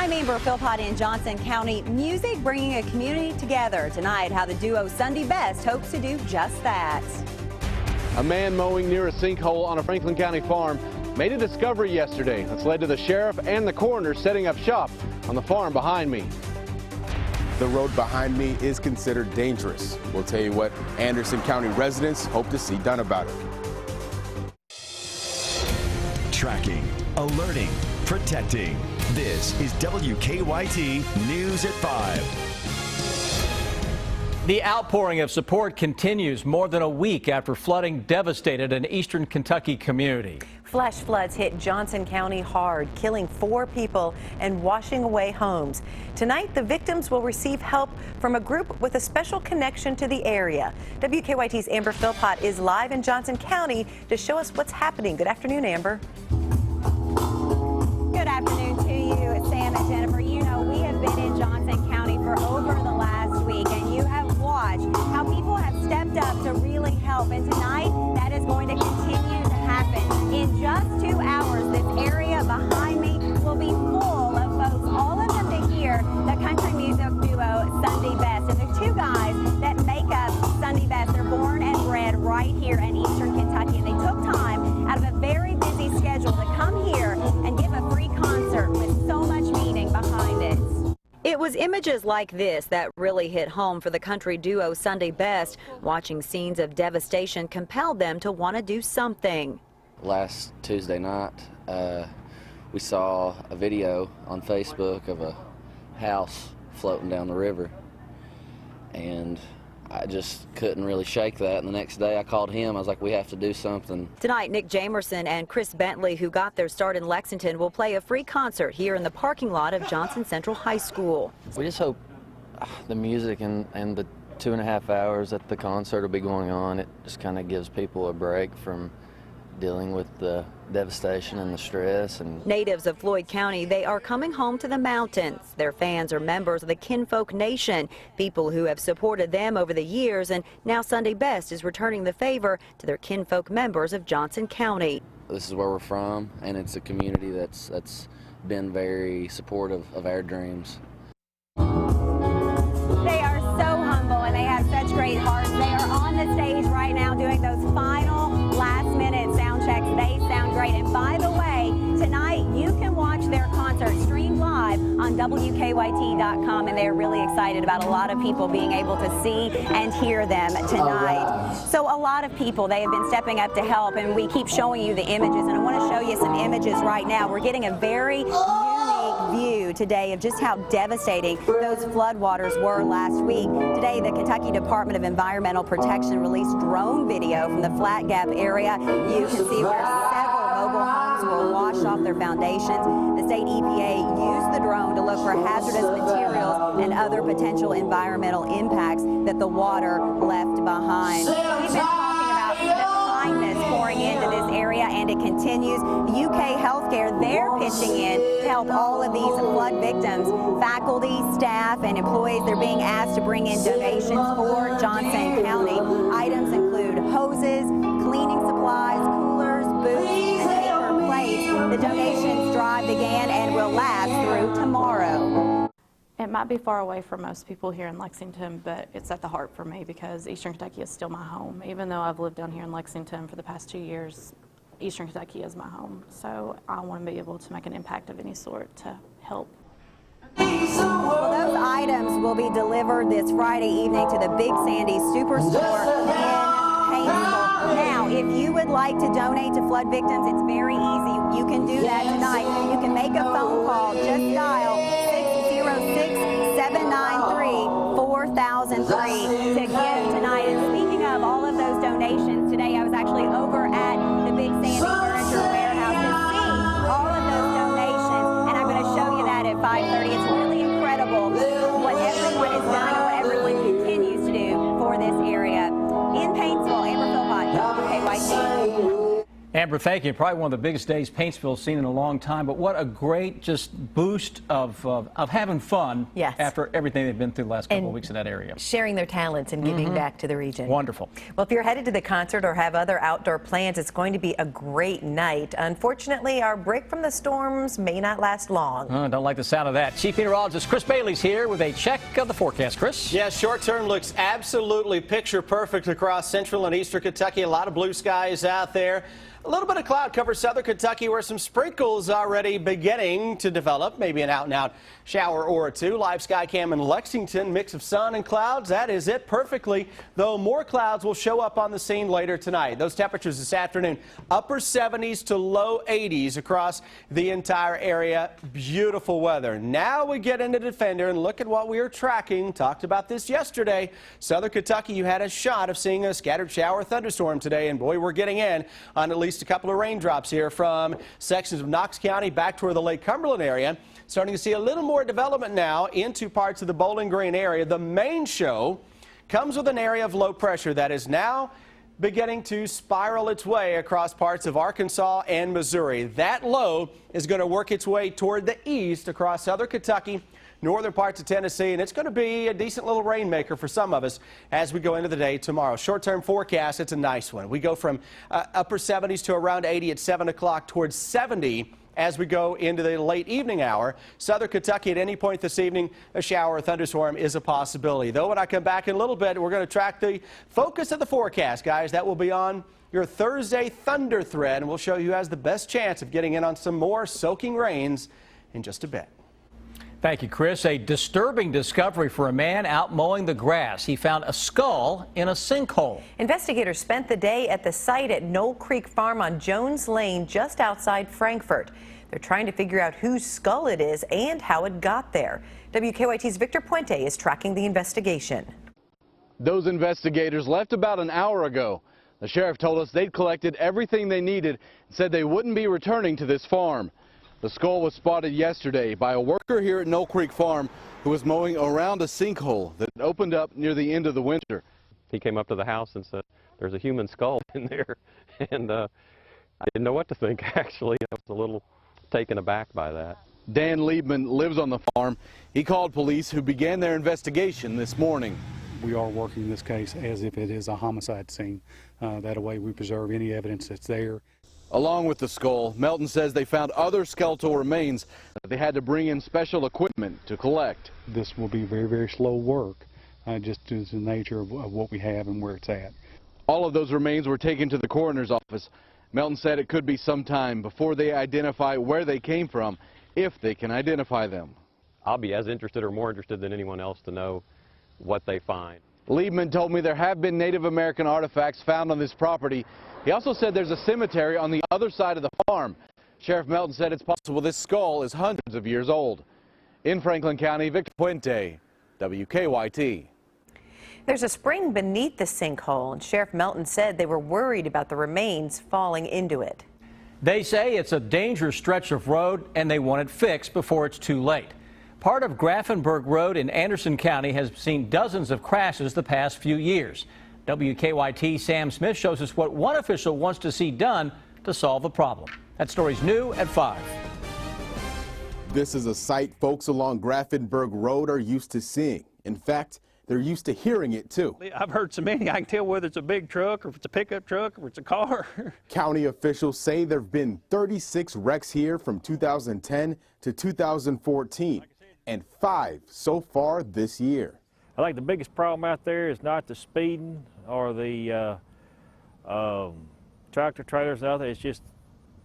I'm Amber Philpott in Johnson County. Music bringing a community together. Tonight, how the duo Sunday Best hopes to do just that. A man mowing near a sinkhole on a Franklin County farm made a discovery yesterday that's led to the sheriff and the coroner setting up shop on the farm behind me. The road behind me is considered dangerous. We'll tell you what Anderson County residents hope to see done about it. Tracking, alerting, protecting. This is WKYT News at 5. The outpouring of support continues more than a week after flooding devastated an eastern Kentucky community. Flash floods hit Johnson County hard, killing 4 people and washing away homes. Tonight, the victims will receive help from a group with a special connection to the area. WKYT's Amber Philpott is live in Johnson County to show us what's happening. Good afternoon, Amber. Good afternoon to you, Sam and Jennifer. You know, we have been in Johnson County for over the last week, and you have watched how people have stepped up to really help. And tonight, that is going to continue to happen. In just 2 hours, this area behind me will be full of folks, all of them to hear the country music duo Sunday Best. And there's 2 guys that make up Sunday Best. They're born and bred right here in eastern Kentucky, and they took time out of a very busy schedule to come here and give a free concert with so much meaning behind it. It was images like this that really hit home for the country duo Sunday Best. Watching scenes of devastation compelled them to want to do something. Last Tuesday night, we saw a video on Facebook of a house floating down the river, and I just couldn't really shake that. And the next day I called him. I was like, we have to do something. Tonight, Nick Jamerson and Chris Bentley, who got their start in Lexington, will play a free concert here in the parking lot of Johnson Central High School. We just hope the music and the 2.5 hours that the concert will be going on, it just kind of gives people a break from dealing with the devastation and the stress. And natives of Floyd County, they are coming home to the mountains. Their fans are members of the Kinfolk Nation, people who have supported them over the years, and now Sunday Best is returning the favor to their kinfolk members of Johnson County. This is where we're from, and it's a community that's been very supportive of our dreams. They are so humble and they have such great hearts. They are on the stage right now doing those final last-minute sound checks. They sound great. And by the way, tonight you can watch their concert streamed live on WKYT.com, and they're really excited about a lot of people being able to see and hear them tonight. So a lot of people, they have been stepping up to help, and we keep showing you the images, and I want to show you some images right now. We're getting a very unique view today of just how devastating those floodwaters were last week. Today, the Kentucky Department of Environmental Protection released drone video from the Flat Gap area. You can see where several mobile homes will wash off their foundations. The state EPA used the drone to look for hazardous materials and other potential environmental impacts that the water left behind. We've been talking about the kindness pouring into this area, and it continues. UK Healthcare, they're pitching in to help all of these flood victims. Faculty, staff, and employees, they're being asked to bring in donations for Johnson County. Items include hoses, cleaning supplies, coolers, boots, and paper plates. The donations drive began and will last through tomorrow. It might be far away from most people here in Lexington, but it's at the heart for me because Eastern Kentucky is still my home. Even though I've lived down here in Lexington for the past 2 years, Eastern Kentucky is my home. So I want to be able to make an impact of any sort to help. Well, those items will be delivered this Friday evening to the Big Sandy Superstore in Paintsville. Now, if you would like to donate to flood victims, it's very easy. You can do that tonight. You can make a phone call. Just dial 606-793-4003 to give tonight. And speaking of all of those donations, today I was actually over at the Big Sandy Furniture Warehouse to see all of those donations, and I'm going to show you that at 5:30. It's really incredible what everyone has done and what everyone continues to do for this area. In Paintsville, Amber Philpott, WKYT. Amber, thank you. Probably one of the biggest days Paintsville's seen in a long time, but what a great just boost of having fun after everything they've been through the last couple of weeks in that area. Sharing their talents and giving back to the region. Wonderful. Well, if you're headed to the concert or have other outdoor plans, it's going to be a great night. Unfortunately, our break from the storms may not last long. Don't like the sound of that. Chief Meteorologist Chris Bailey's here with a check of the forecast. Chris? Yeah, short term looks absolutely picture perfect across central and eastern Kentucky. A lot of blue skies out there. A little bit of cloud cover southern Kentucky where some sprinkles already beginning to develop. Maybe an out-and-out shower or two. Live sky cam in Lexington, mix of sun and clouds. That is it perfectly, though more clouds will show up on the scene later tonight. Those temperatures this afternoon, upper 70s to low 80s across the entire area. Beautiful weather. Now we get into Defender and look at what we are tracking. Talked about this yesterday. Southern Kentucky, you had a shot of seeing a scattered shower thunderstorm today, and boy, we're getting in on at least a couple of raindrops here from sections of Knox County back toward the Lake Cumberland area. Starting to see a little more development now into parts of the Bowling Green area. The main show comes with an area of low pressure that is now beginning to spiral its way across parts of Arkansas and Missouri. That low is going to work its way toward the east across southern Kentucky, northern parts of Tennessee, and it's going to be a decent little rainmaker for some of us as we go into the day tomorrow. Short-term forecast, it's a nice one. We go from upper 70s to around 80 at 7 o'clock towards 70 as we go into the late evening hour. Southern Kentucky at any point this evening, a shower or thunderstorm is a possibility. Though when I come back in a little bit, we're going to track the focus of the forecast, guys. That will be on your Thursday thunder thread, and we'll show you who has the best chance of getting in on some more soaking rains in just a bit. Thank you, Chris. A disturbing discovery for a man out mowing the grass. He found a skull in a sinkhole. Investigators spent the day at the site at Knoll Creek Farm on Jones Lane just outside Frankfort. They're trying to figure out whose skull it is and how it got there. WKYT's Victor Puente is tracking the investigation. Those investigators left about an hour ago. The sheriff told us they'd collected everything they needed and said they wouldn't be returning to this farm. The skull was spotted yesterday by a worker here at Knoll Creek Farm who was mowing around a sinkhole that opened up near the end of the winter. He came up to the house and said, "There's a human skull in there," and I didn't know what to think, actually. I was a little taken aback by that. Dan Liebman lives on the farm. He called police, who began their investigation this morning. We are working this case as if it is a homicide scene. That way we preserve any evidence that's there. Along with the skull, Melton says they found other skeletal remains that they had to bring in special equipment to collect. This will be very, very slow work, just due to the nature of what we have and where it's at. All of those remains were taken to the coroner's office. Melton said it could be some time before they identify where they came from, if they can identify them. I'll be as interested or more interested than anyone else to know what they find. Liebman told me there have been Native American artifacts found on this property. He also said there's a cemetery on the other side of the farm. Sheriff Melton said it's possible this skull is hundreds of years old. In Franklin County, Victor Puente, WKYT. There's a spring beneath the sinkhole, and Sheriff Melton said they were worried about the remains falling into it. They say it's a dangerous stretch of road and they want it fixed before it's too late. Part of Grafenberg Road in Anderson County has seen dozens of crashes the past few years. WKYT Sam Smith shows us what one official wants to see done to solve the problem. That story's new at 5. This is a sight folks along Grafenberg Road are used to seeing. In fact, they're used to hearing it too. I've heard so many, I can tell whether it's a big truck or if it's a pickup truck or it's a car. County officials say there have been 36 wrecks here from 2010 to 2014 and 5 so far this year. I think the biggest problem out there is not the speeding or the tractor trailers and other. It's just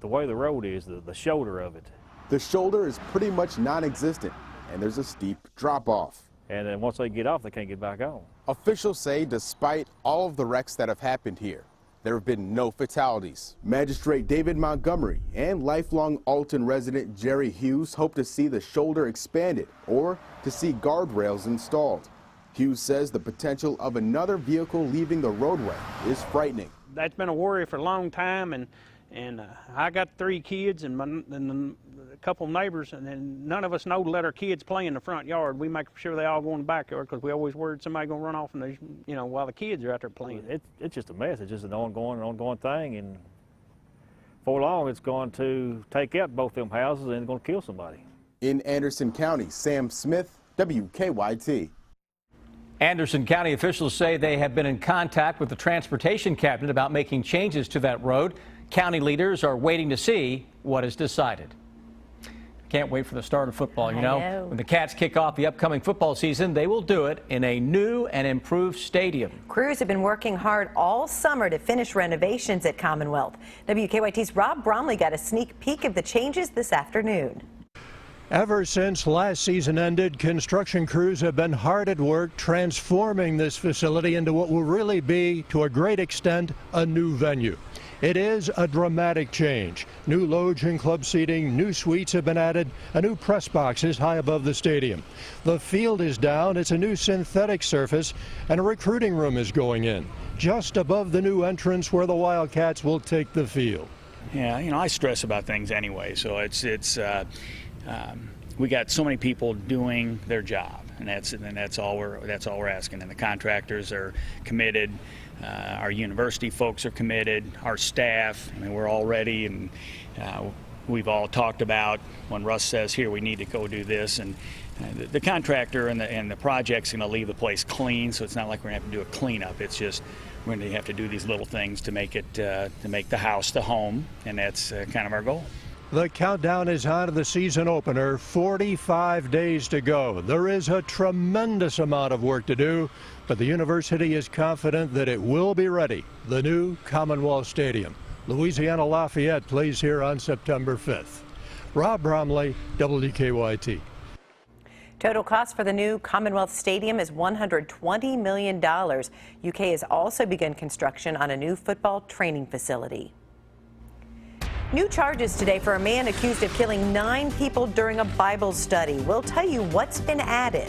the way the road is, the shoulder of it. The shoulder is pretty much non-existent, and there's a steep drop-off. And then once they get off, they can't get back on. Officials say despite all of the wrecks that have happened here, there have been no fatalities. Magistrate David Montgomery and lifelong Alton resident Jerry Hughes hope to see the shoulder expanded or to see guardrails installed. Hughes says the potential of another vehicle leaving the roadway is frightening. That's been a worry for a long time, and I got 3 kids and a couple of neighbors, and none of us know to let our kids play in the front yard. We make sure they all go in the backyard because we always worried somebody going to run off and while the kids are out there playing. It's just a mess. It's just an ongoing thing, and before long it's going to take out both them houses and it's going to kill somebody. In Anderson County, Sam Smith, WKYT. Anderson County officials say they have been in contact with the transportation cabinet about making changes to that road. County leaders are waiting to see what is decided. Can't wait for the start of football. You know, when the Cats kick off the upcoming football season, they will do it in a new and improved stadium. Crews have been working hard all summer to finish renovations at Commonwealth. WKYT's Rob Bromley got a sneak peek of the changes this afternoon. Ever since last season ended, construction crews have been hard at work transforming this facility into what will really be, to a great extent, a new venue. It is a dramatic change. New loge and club seating, new suites have been added, a new press box is high above the stadium. The field is down, it's a new synthetic surface, and a recruiting room is going in, just above the new entrance where the Wildcats will take the field. Yeah, you know, I stress about things anyway, so we got so many people doing their job, and that's all we're asking. And the contractors are committed. Our university folks are committed. Our staff, I mean, we're all ready, and we've all talked about when Russ says, "Here, we need to go do this," and the contractor and the project's going to leave the place clean. So it's not like we're going to have to do a cleanup. It's just we're going to have to do these little things to make it to make the house the home, and that's kind of our goal. The countdown is on to the season opener, 45 days to go. There is a tremendous amount of work to do, but the university is confident that it will be ready. The new Commonwealth Stadium. Louisiana Lafayette plays here on September 5th. Rob Bromley, WKYT. Total cost for the new Commonwealth Stadium is $120 million. UK has also begun construction on a new football training facility. New charges today for a man accused of killing 9 people during a Bible study. We'll tell you what's been added.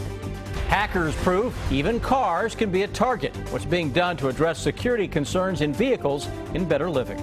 Hackers prove even cars can be a target. What's being done to address security concerns in vehicles in better living.